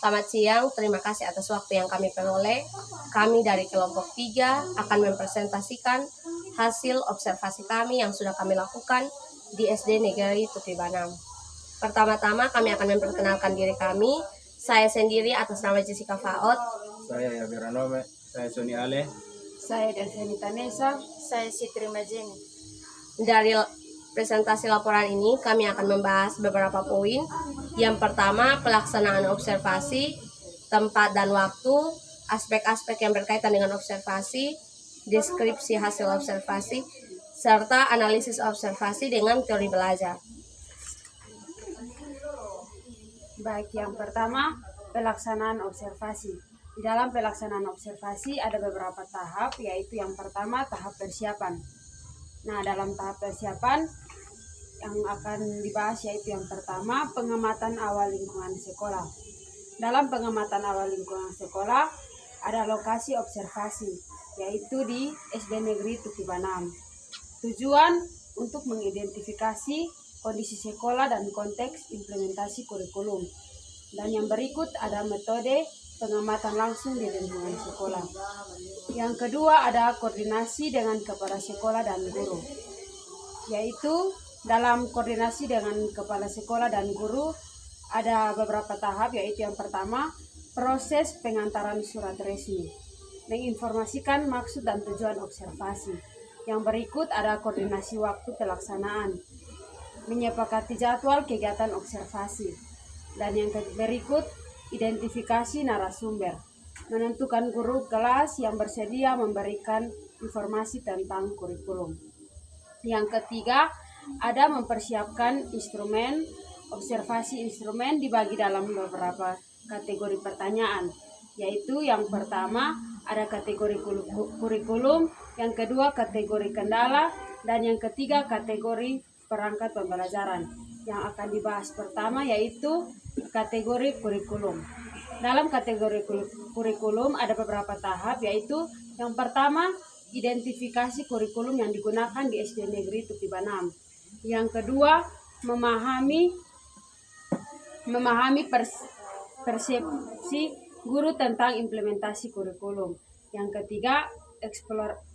Selamat siang, terima kasih atas waktu yang kami peroleh. Kami dari kelompok 3 akan mempresentasikan hasil observasi kami yang sudah kami lakukan di SD Negeri Tupi Banam. Pertama-tama kami akan memperkenalkan diri kami. Saya sendiri atas nama Jessica Faot. Saya Yabi Ranome, saya Sony Ale. Saya Delveni Tanesa. Saya Sitri Majeni. Dari presentasi laporan ini kami akan membahas beberapa poin. Yang pertama, pelaksanaan observasi, tempat dan waktu, aspek-aspek yang berkaitan dengan observasi, deskripsi hasil observasi, serta analisis observasi dengan teori belajar. Baik, yang pertama, pelaksanaan observasi. Di dalam pelaksanaan observasi ada beberapa tahap, yaitu yang pertama tahap persiapan. Nah, dalam tahap persiapan yang akan dibahas yaitu yang pertama, pengamatan awal lingkungan sekolah. Dalam pengamatan awal lingkungan sekolah ada lokasi observasi, yaitu di SD Negeri Tupi Banam. Tujuan untuk mengidentifikasi kondisi sekolah dan konteks implementasi kurikulum. Dan yang berikut ada metode pengamatan langsung di lingkungan sekolah. Yang kedua ada koordinasi dengan kepala sekolah dan guru, yaitu dalam koordinasi dengan kepala sekolah dan guru ada beberapa tahap, yaitu yang pertama proses pengantaran surat resmi, menginformasikan maksud dan tujuan observasi. Yang berikut ada koordinasi waktu pelaksanaan, menyepakati jadwal kegiatan observasi. Dan yang berikut identifikasi narasumber, menentukan guru kelas yang bersedia memberikan informasi tentang kurikulum. Yang ketiga ada mempersiapkan instrumen observasi. Instrumen dibagi dalam beberapa kategori pertanyaan, yaitu yang pertama ada kategori kurikulum, yang kedua kategori kendala, dan yang ketiga kategori perangkat pembelajaran. Yang akan dibahas pertama yaitu kategori kurikulum. Dalam kategori kurikulum ada beberapa tahap, yaitu yang pertama identifikasi kurikulum yang digunakan di SD Negeri Tupi Banam. Yang kedua memahami persepsi guru tentang implementasi kurikulum. Yang ketiga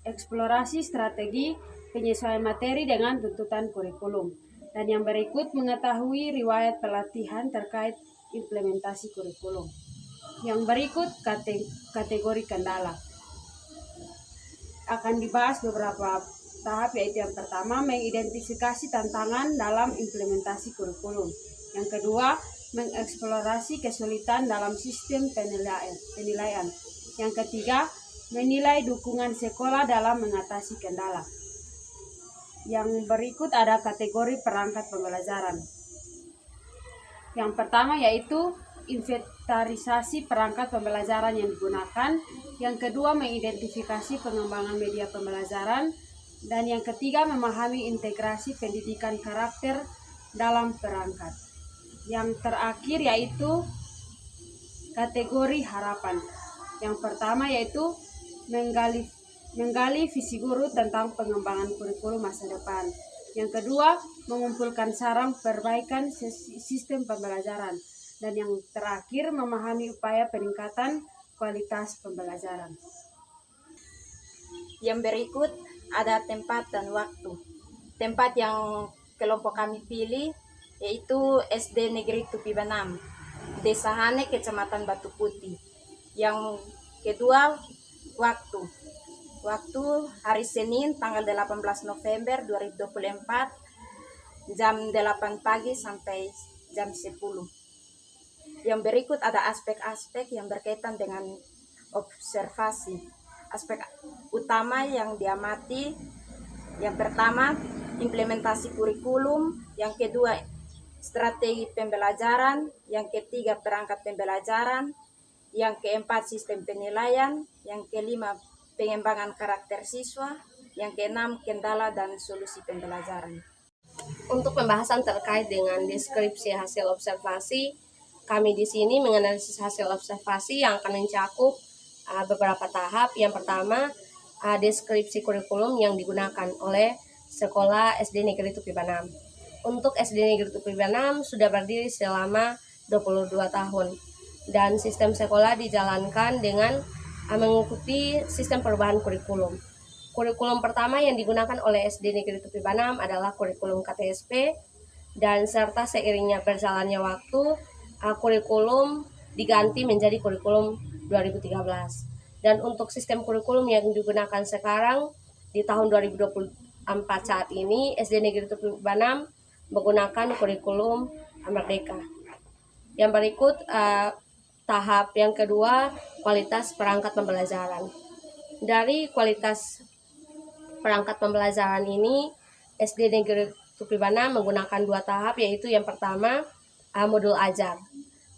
eksplorasi strategi penyesuaian materi dengan tuntutan kurikulum. Dan yang berikut mengetahui riwayat pelatihan terkait implementasi kurikulum. Yang berikut kategori kendala. Akan dibahas beberapa tahap, yaitu yang pertama mengidentifikasi tantangan dalam implementasi kurikulum. Yang kedua mengeksplorasi kesulitan dalam sistem penilaian. Yang ketiga menilai dukungan sekolah dalam mengatasi kendala. Yang berikut ada kategori perangkat pembelajaran. Yang pertama yaitu inventarisasi perangkat pembelajaran yang digunakan. Yang kedua mengidentifikasi pengembangan media pembelajaran. Dan yang ketiga memahami integrasi pendidikan karakter dalam perangkat. Yang terakhir yaitu kategori harapan. Yang pertama yaitu menggali visi guru tentang pengembangan kurikulum masa depan. Yang kedua, mengumpulkan saran perbaikan sistem pembelajaran. Dan yang terakhir, memahami upaya peningkatan kualitas pembelajaran. Yang berikut ada tempat dan waktu. Tempat yang kelompok kami pilih yaitu SD Negeri Tupi Banam, Desa Hane, Kecamatan Batu Putih. Yang kedua, waktu hari Senin tanggal 18 November 2024 jam 8 pagi sampai jam 10. Yang berikut ada aspek-aspek yang berkaitan dengan observasi. Aspek utama yang diamati, yang pertama implementasi kurikulum, yang kedua strategi pembelajaran, yang ketiga perangkat pembelajaran, yang keempat sistem penilaian, yang kelima pengembangan karakter siswa, yang keenam kendala dan solusi pembelajaran. Untuk pembahasan terkait dengan deskripsi hasil observasi, kami di sini menganalisis hasil observasi yang akan mencakup beberapa tahap. Yang pertama, deskripsi kurikulum yang digunakan oleh sekolah SD Negeri Tupi Banam. Untuk SD Negeri Tupi Banam sudah berdiri selama 22 tahun. dan sistem sekolah dijalankan dengan mengikuti sistem perubahan kurikulum. Kurikulum pertama yang digunakan oleh SD Negeri Tupi Banam adalah kurikulum KTSP, dan serta seiringnya berjalannya waktu, kurikulum diganti menjadi kurikulum 2013. Dan untuk sistem kurikulum yang digunakan sekarang di tahun 2024 saat ini, SD Negeri Tupi Banam menggunakan kurikulum Merdeka. Yang berikut tahap yang kedua, kualitas perangkat pembelajaran. Dari kualitas perangkat pembelajaran ini, SD Negeri Tupi Banam menggunakan 2 tahap, yaitu yang pertama modul ajar.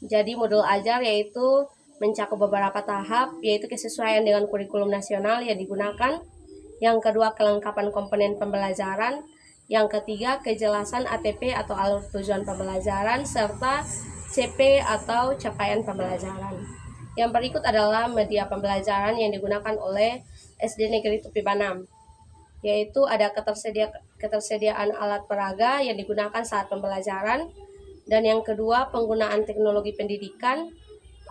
Jadi modul ajar yaitu mencakup beberapa tahap, yaitu kesesuaian dengan kurikulum nasional yang digunakan. Yang kedua, kelengkapan komponen pembelajaran. Yang ketiga, kejelasan ATP atau alur tujuan pembelajaran, serta CP atau capaian pembelajaran. Yang berikut adalah media pembelajaran yang digunakan oleh SD Negeri Tupi Banam, yaitu ada ketersediaan alat peraga yang digunakan saat pembelajaran, dan yang kedua penggunaan teknologi pendidikan,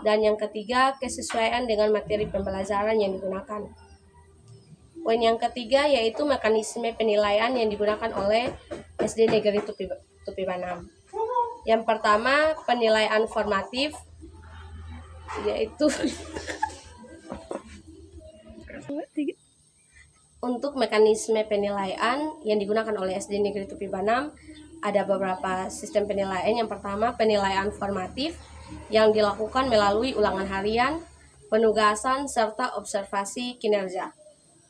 dan yang ketiga kesesuaian dengan materi pembelajaran yang digunakan. Poin yang ketiga yaitu mekanisme penilaian yang digunakan oleh SD Negeri Tupi Banam. Yang pertama, penilaian formatif, yaitu untuk mekanisme penilaian yang digunakan oleh SD Negeri Tupi Banam ada beberapa sistem penilaian. Yang pertama, penilaian formatif yang dilakukan melalui ulangan harian, penugasan, serta observasi kinerja.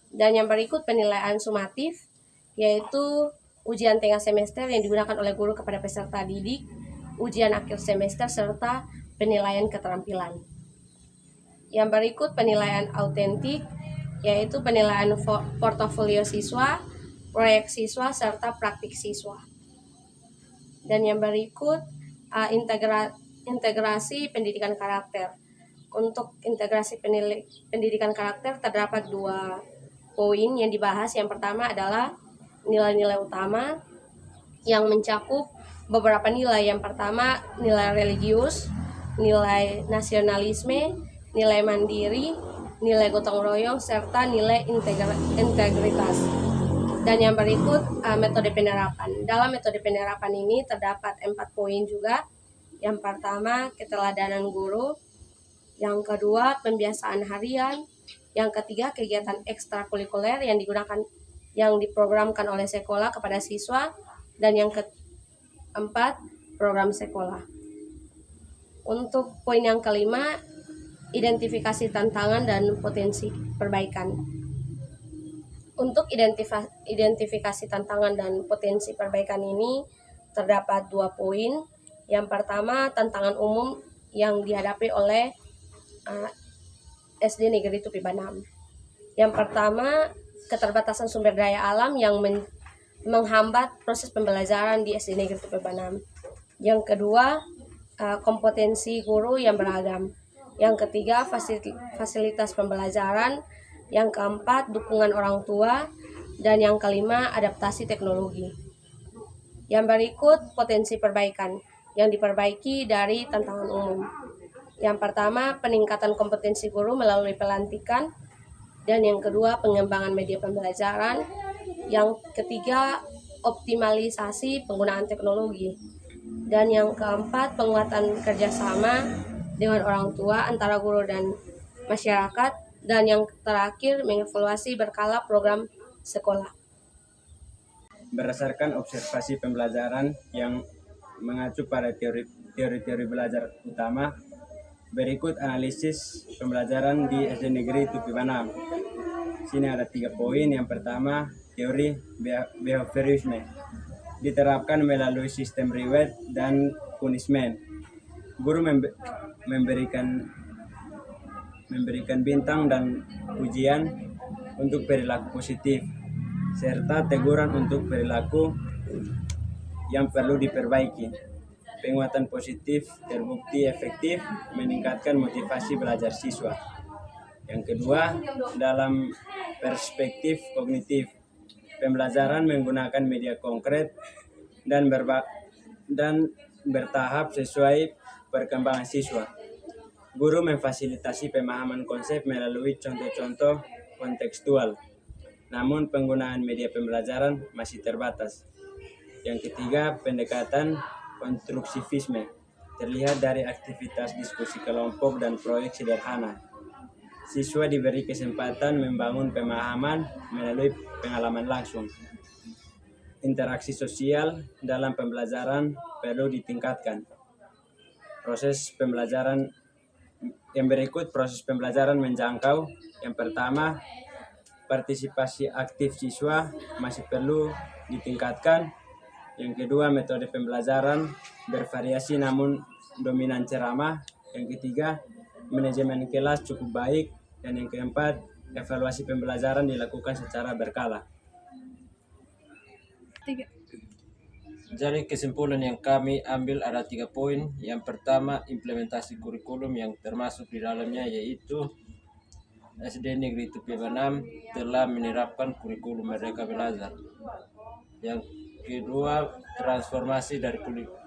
Dan yang berikut penilaian sumatif, yaitu ujian tengah semester yang digunakan oleh guru kepada peserta didik, ujian akhir semester, serta penilaian keterampilan. Yang berikut penilaian autentik, yaitu penilaian portofolio siswa, proyek siswa, serta praktik siswa. Dan yang berikut integrasi pendidikan karakter. Untuk integrasi pendidikan karakter terdapat 2 poin yang dibahas. Yang pertama adalah nilai-nilai utama yang mencakup beberapa nilai. Yang pertama, nilai religius, nilai nasionalisme, nilai mandiri, nilai gotong royong, serta nilai integritas. Dan yang berikut metode penerapan. Dalam metode penerapan ini terdapat 4 poin juga. Yang pertama, keteladanan guru. Yang kedua, pembiasaan harian. Yang ketiga, kegiatan ekstrakurikuler yang diprogramkan oleh sekolah kepada siswa. Dan yang keempat, program sekolah. Untuk poin yang kelima, identifikasi tantangan dan potensi perbaikan. Untuk identifikasi tantangan dan potensi perbaikan ini terdapat 2 poin. Yang pertama, tantangan umum yang dihadapi oleh SD Negeri Tupi Banam. Yang pertama, keterbatasan sumber daya alam yang menghambat proses pembelajaran di SD Negeri Tupi Banam. Yang kedua, kompetensi guru yang beragam. Yang ketiga, fasilitas pembelajaran. Yang keempat, dukungan orang tua. Dan yang kelima, adaptasi teknologi. Yang berikut potensi perbaikan yang diperbaiki dari tantangan umum. Yang pertama, peningkatan kompetensi guru melalui pelantikan. Dan yang kedua, pengembangan media pembelajaran. Yang ketiga, optimalisasi penggunaan teknologi. Dan yang keempat, penguatan kerjasama dengan orang tua, antara guru dan masyarakat. Dan yang terakhir, mengevaluasi berkala program sekolah. Berdasarkan observasi pembelajaran yang mengacu pada teori-teori belajar utama, berikut analisis pembelajaran di SD Negeri Tupi Banam. Sini ada 3 poin. Yang pertama, teori behaviorisme diterapkan melalui sistem reward dan punishment. Guru memberikan bintang dan ujian untuk perilaku positif, serta teguran untuk perilaku yang perlu diperbaiki. Penguatan positif terbukti efektif meningkatkan motivasi belajar siswa. Yang kedua, dalam perspektif kognitif, pembelajaran menggunakan media konkret dan bertahap sesuai perkembangan siswa. Guru memfasilitasi pemahaman konsep melalui contoh-contoh kontekstual, namun penggunaan media pembelajaran masih terbatas. Yang ketiga, pendekatan konstruksivisme, terlihat dari aktivitas diskusi kelompok dan proyek sederhana. Siswa diberi kesempatan membangun pemahaman melalui pengalaman langsung. Interaksi sosial dalam pembelajaran perlu ditingkatkan. Proses pembelajaran yang berikut, proses pembelajaran menjangkau. Yang pertama, partisipasi aktif siswa masih perlu ditingkatkan. Yang kedua, metode pembelajaran bervariasi namun dominan ceramah. Yang ketiga, manajemen kelas cukup baik. Dan yang keempat, evaluasi pembelajaran dilakukan secara berkala. Jadi kesimpulan yang kami ambil ada 3 poin. Yang pertama, implementasi kurikulum yang termasuk di dalamnya yaitu SD Negeri Tupi Banam telah menerapkan kurikulum Merdeka Belajar. Yang kedua, transformasi dari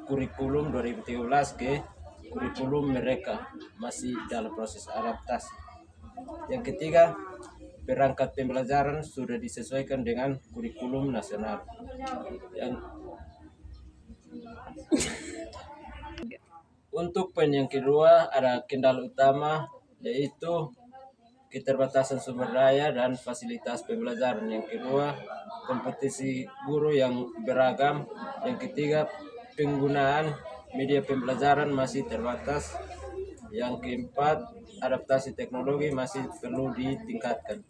kurikulum 2013 ke kurikulum mereka masih dalam proses adaptasi. Yang ketiga, perangkat pembelajaran sudah disesuaikan dengan kurikulum nasional. Untuk poin yang kedua, ada kendala utama yaitu keterbatasan sumber daya dan fasilitas pembelajaran. Yang kedua, kompetisi guru yang beragam. Yang ketiga, penggunaan media pembelajaran masih terbatas. Yang keempat, adaptasi teknologi masih perlu ditingkatkan.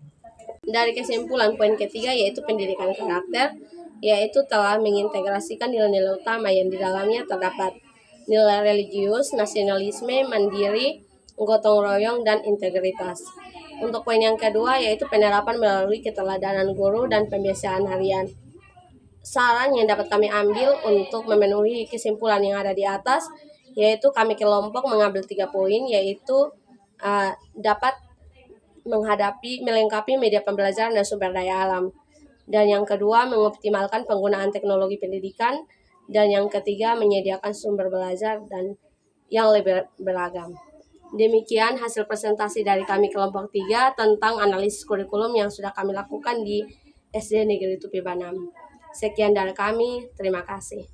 Dari kesimpulan poin ketiga yaitu pendidikan karakter, yaitu telah mengintegrasikan nilai-nilai utama yang di dalamnya terdapat nilai religius, nasionalisme, mandiri, gotong royong, dan integritas. Untuk poin yang kedua yaitu penerapan melalui keteladanan guru dan pembiasaan harian. Saran yang dapat kami ambil untuk memenuhi kesimpulan yang ada di atas, yaitu kami kelompok mengambil 3 poin, yaitu dapat melengkapi media pembelajaran dan sumber daya alam. Dan yang kedua, mengoptimalkan penggunaan teknologi pendidikan. Dan yang ketiga, menyediakan sumber belajar dan yang lebih beragam. Demikian hasil presentasi dari kami kelompok 3 tentang analisis kurikulum yang sudah kami lakukan di SD Negeri Tupi Banam. Sekian dari kami, terima kasih.